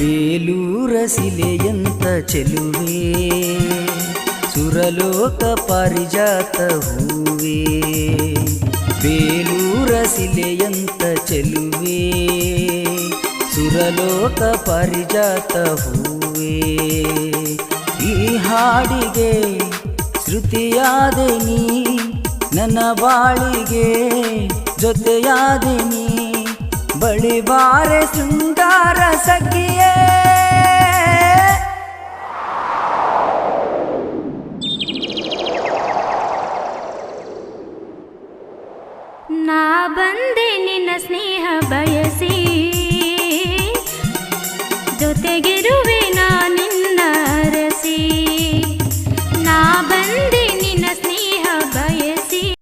ಬೇಲೂರ ಸಿಲೆಯಂತ ಚೆಲುವೆ ಸುರಲೋಕ ಪಾರಿಜಾತ ಹೂವೇ ಬೇಲೂರ ಸಿಲೆಯಂತ ಚೆಲುವೆ ಸುರಲೋಕ ಪಾರಿಜಾತ ಹೂವೇ ಈ ಹಾಡಿಗೆ ಶ್ರುತಿಯಾದೆ ನೀ ನನ್ನ ಬಾಳಿಗೆ ಜೊತೆಯಾದೆ ನೀ ಬಳಿ ಬಾರೆ ಶೃಂಗಾರ ಸಖಿಯೇ ನಾ ಬಂದೆ ನಿನ್ನ ಸ್ನೇಹ ಬಯಸಿ